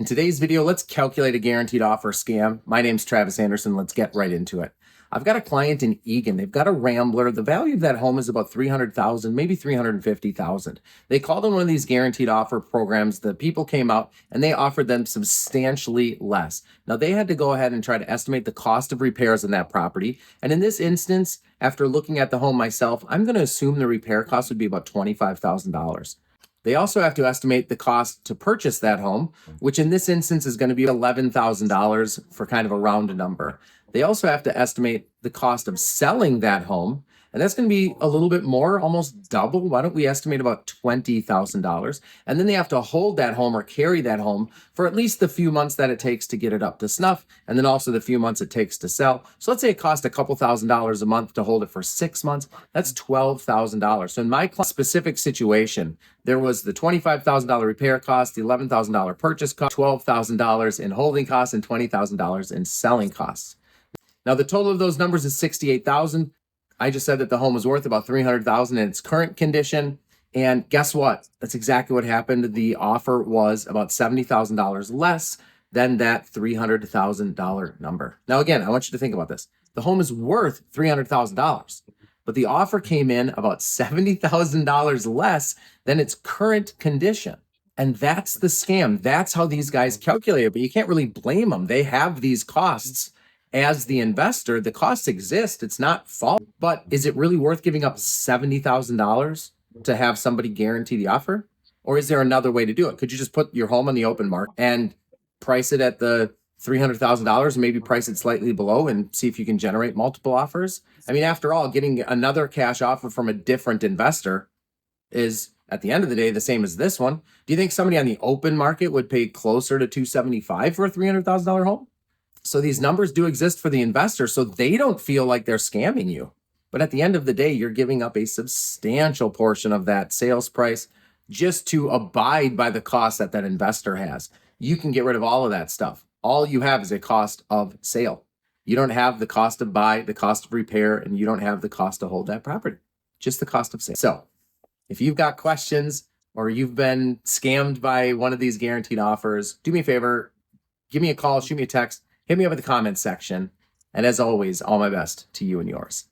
In today's video, let's calculate a guaranteed offer scam. My name's Travis Andersen. Let's get right into it. I've got a client in Eagan. They've got a Rambler. The value of that home is about $300,000, maybe $350,000. They called on one of these guaranteed offer programs. The people came out and they offered them substantially less. Now they had to go ahead and try to estimate the cost of repairs on that property. And in this instance, after looking at the home myself, I'm going to assume the repair cost would be about $25,000. They also have to estimate the cost to purchase that home, which in this instance is going to be $11,000 for kind of a round number. They also have to estimate the cost of selling that home, and that's going to be a little bit more, almost double. Why don't we estimate about $20,000? And then they have to hold that home or carry that home for at least the few months that it takes to get it up to snuff, and then also the few months it takes to sell. So let's say it costs a couple $1,000s a month to hold it for 6 months. That's $12,000. So in my specific situation, there was the $25,000 repair cost, the $11,000 purchase cost, $12,000 in holding costs, and $20,000 in selling costs. Now the total of those numbers is $68,000. I just said that the home was worth about $300,000 in its current condition. And guess what? That's exactly what happened. The offer was about $70,000 less than that $300,000 number. Now, again, I want you to think about this. The home is worth $300,000, but the offer came in about $70,000 less than its current condition. And that's the scam. That's how these guys calculate it, but you can't really blame them. They have these costs. As the investor, the costs exist. It's not fault, but is it really worth giving up $70,000 to have somebody guarantee the offer? Or is there another way to do it? Could you just put your home on the open market and price it at the $300,000, maybe price it slightly below and see if you can generate multiple offers? I mean, after all, getting another cash offer from a different investor is, at the end of the day, the same as this one. Do you think somebody on the open market would pay closer to $275,000 for a $300,000 home? So these numbers do exist for the investor, so they don't feel like they're scamming you. But at the end of the day, you're giving up a substantial portion of that sales price just to abide by the cost that that investor has. You can get rid of all of that stuff. All you have is a cost of sale. You don't have the cost of buy, the cost of repair, and you don't have the cost to hold that property. Just the cost of sale. So if you've got questions or you've been scammed by one of these guaranteed offers, do me a favor, give me a call, shoot me a text. Hit me up in the comments section. And as always, all my best to you and yours.